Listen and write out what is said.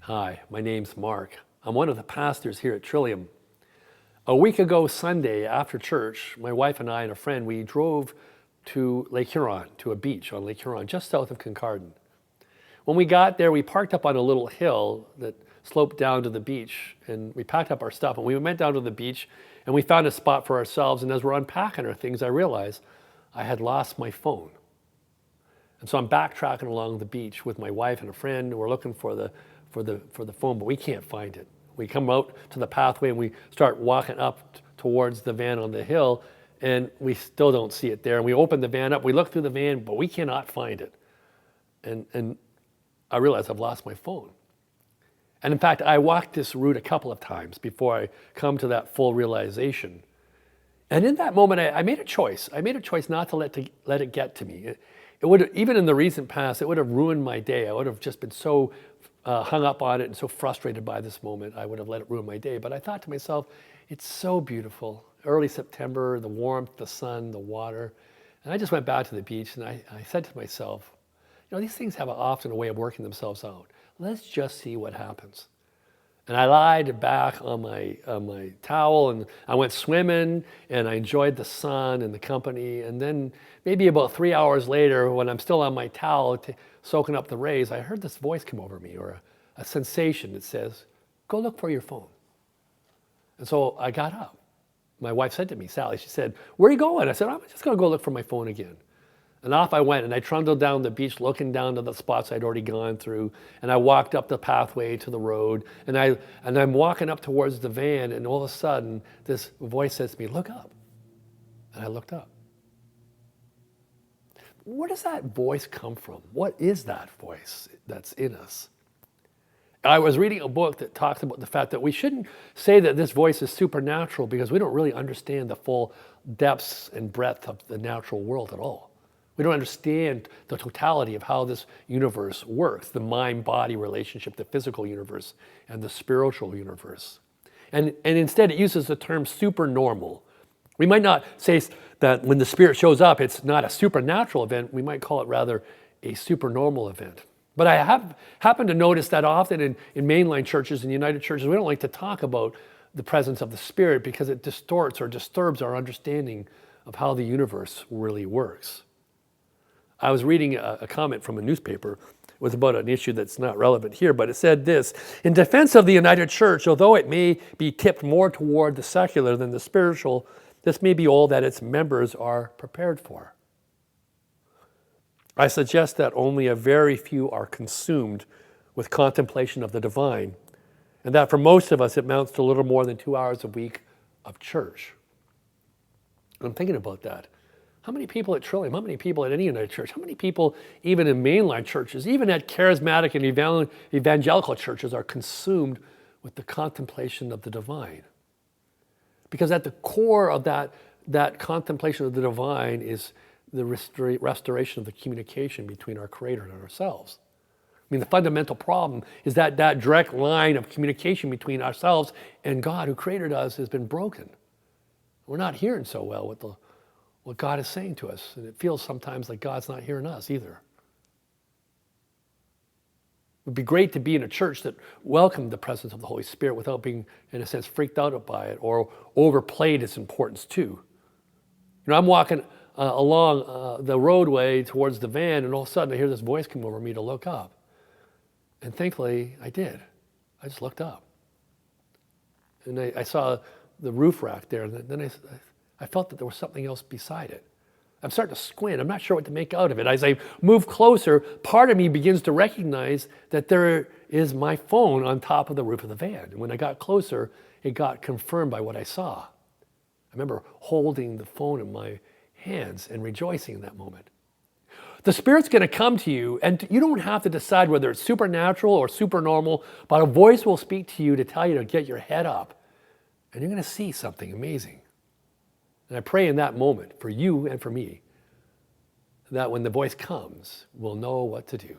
Hi, my name's Mark. I'm one of the pastors here at Trillium. A week ago Sunday after church, my wife and I and a friend, we drove to Lake Huron, to a beach on Lake Huron, just south of Kincardine. When we got there, we parked up on a little hill that sloped down to the beach, and we packed up our stuff, and we went down to the beach, and we found a spot for ourselves, and as we're unpacking our things, I realized I had lost my phone. And so I'm backtracking along the beach with my wife and a friend. We're looking for the phone, but we can't find it. We come out to the pathway and we start walking up towards the van on the hill, and we still don't see it there. And we open the van up, we look through the van, but we cannot find it. And I realize I've lost my phone. And in fact, I walked this route a couple of times before I come to that full realization. And in that moment, I made a choice. I made a choice not to let it get to me. It would, even in the recent past, it would have ruined my day. I would have just been so hung up on it and so frustrated by this moment, I would have let it ruin my day. But I thought to myself, it's so beautiful. Early September, the warmth, the sun, the water. And I just went back to the beach and I said to myself, these things have often a way of working themselves out. Let's just see what happens. And I lied back on my towel and I went swimming and I enjoyed the sun and the company. And then maybe about 3 hours later, when I'm still on my towel soaking up the rays, I heard this voice come over me, or a sensation that says, go look for your phone. And so I got up. My wife said to me, Sally, she said, where are you going? I said, I'm just going to go look for my phone again. And off I went, and I trundled down the beach, looking down to the spots I'd already gone through. And I walked up the pathway to the road, and I'm walking up towards the van, and all of a sudden, this voice says to me, look up. And I looked up. Where does that voice come from? What is that voice that's in us? I was reading a book that talks about the fact that we shouldn't say that this voice is supernatural because we don't really understand the full depths and breadth of the natural world at all. We don't understand the totality of how this universe works, the mind-body relationship, the physical universe, and the spiritual universe. And instead it uses the term supernormal. We might not say that when the spirit shows up, it's not a supernatural event. We might call it rather a supernormal event. But I have happened to notice that often in mainline churches and United churches, we don't like to talk about the presence of the Spirit because it distorts or disturbs our understanding of how the universe really works. I was reading a comment from a newspaper. It was about an issue that's not relevant here, but it said this: in defense of the United Church, although it may be tipped more toward the secular than the spiritual, this may be all that its members are prepared for. I suggest that only a very few are consumed with contemplation of the divine, and that for most of us it amounts to a little more than 2 hours a week of church. I'm thinking about that. How many people at Trillium, how many people at any United Church, how many people even in mainline churches, even at charismatic and evangelical churches are consumed with the contemplation of the divine? Because at the core of that contemplation of the divine is the restoration of the communication between our Creator and ourselves. I mean, the fundamental problem is that direct line of communication between ourselves and God, who created us, has been broken. We're not hearing so well what God is saying to us, and it feels sometimes like God's not hearing us either. It would be great to be in a church that welcomed the presence of the Holy Spirit without being, in a sense, freaked out by it or overplayed its importance too. I'm walking along the roadway towards the van, and all of a sudden I hear this voice come over me to look up. And thankfully I did. I just looked up. And I saw the roof rack there, and then I felt that there was something else beside it. I'm starting to squint. I'm not sure what to make out of it. As I move closer, part of me begins to recognize that there is my phone on top of the roof of the van. And when I got closer, it got confirmed by what I saw. I remember holding the phone in my hands and rejoicing in that moment. The Spirit's going to come to you, and you don't have to decide whether it's supernatural or supernormal, but a voice will speak to you to tell you to get your head up, and you're going to see something amazing. And I pray in that moment for you and for me that when the voice comes, we'll know what to do.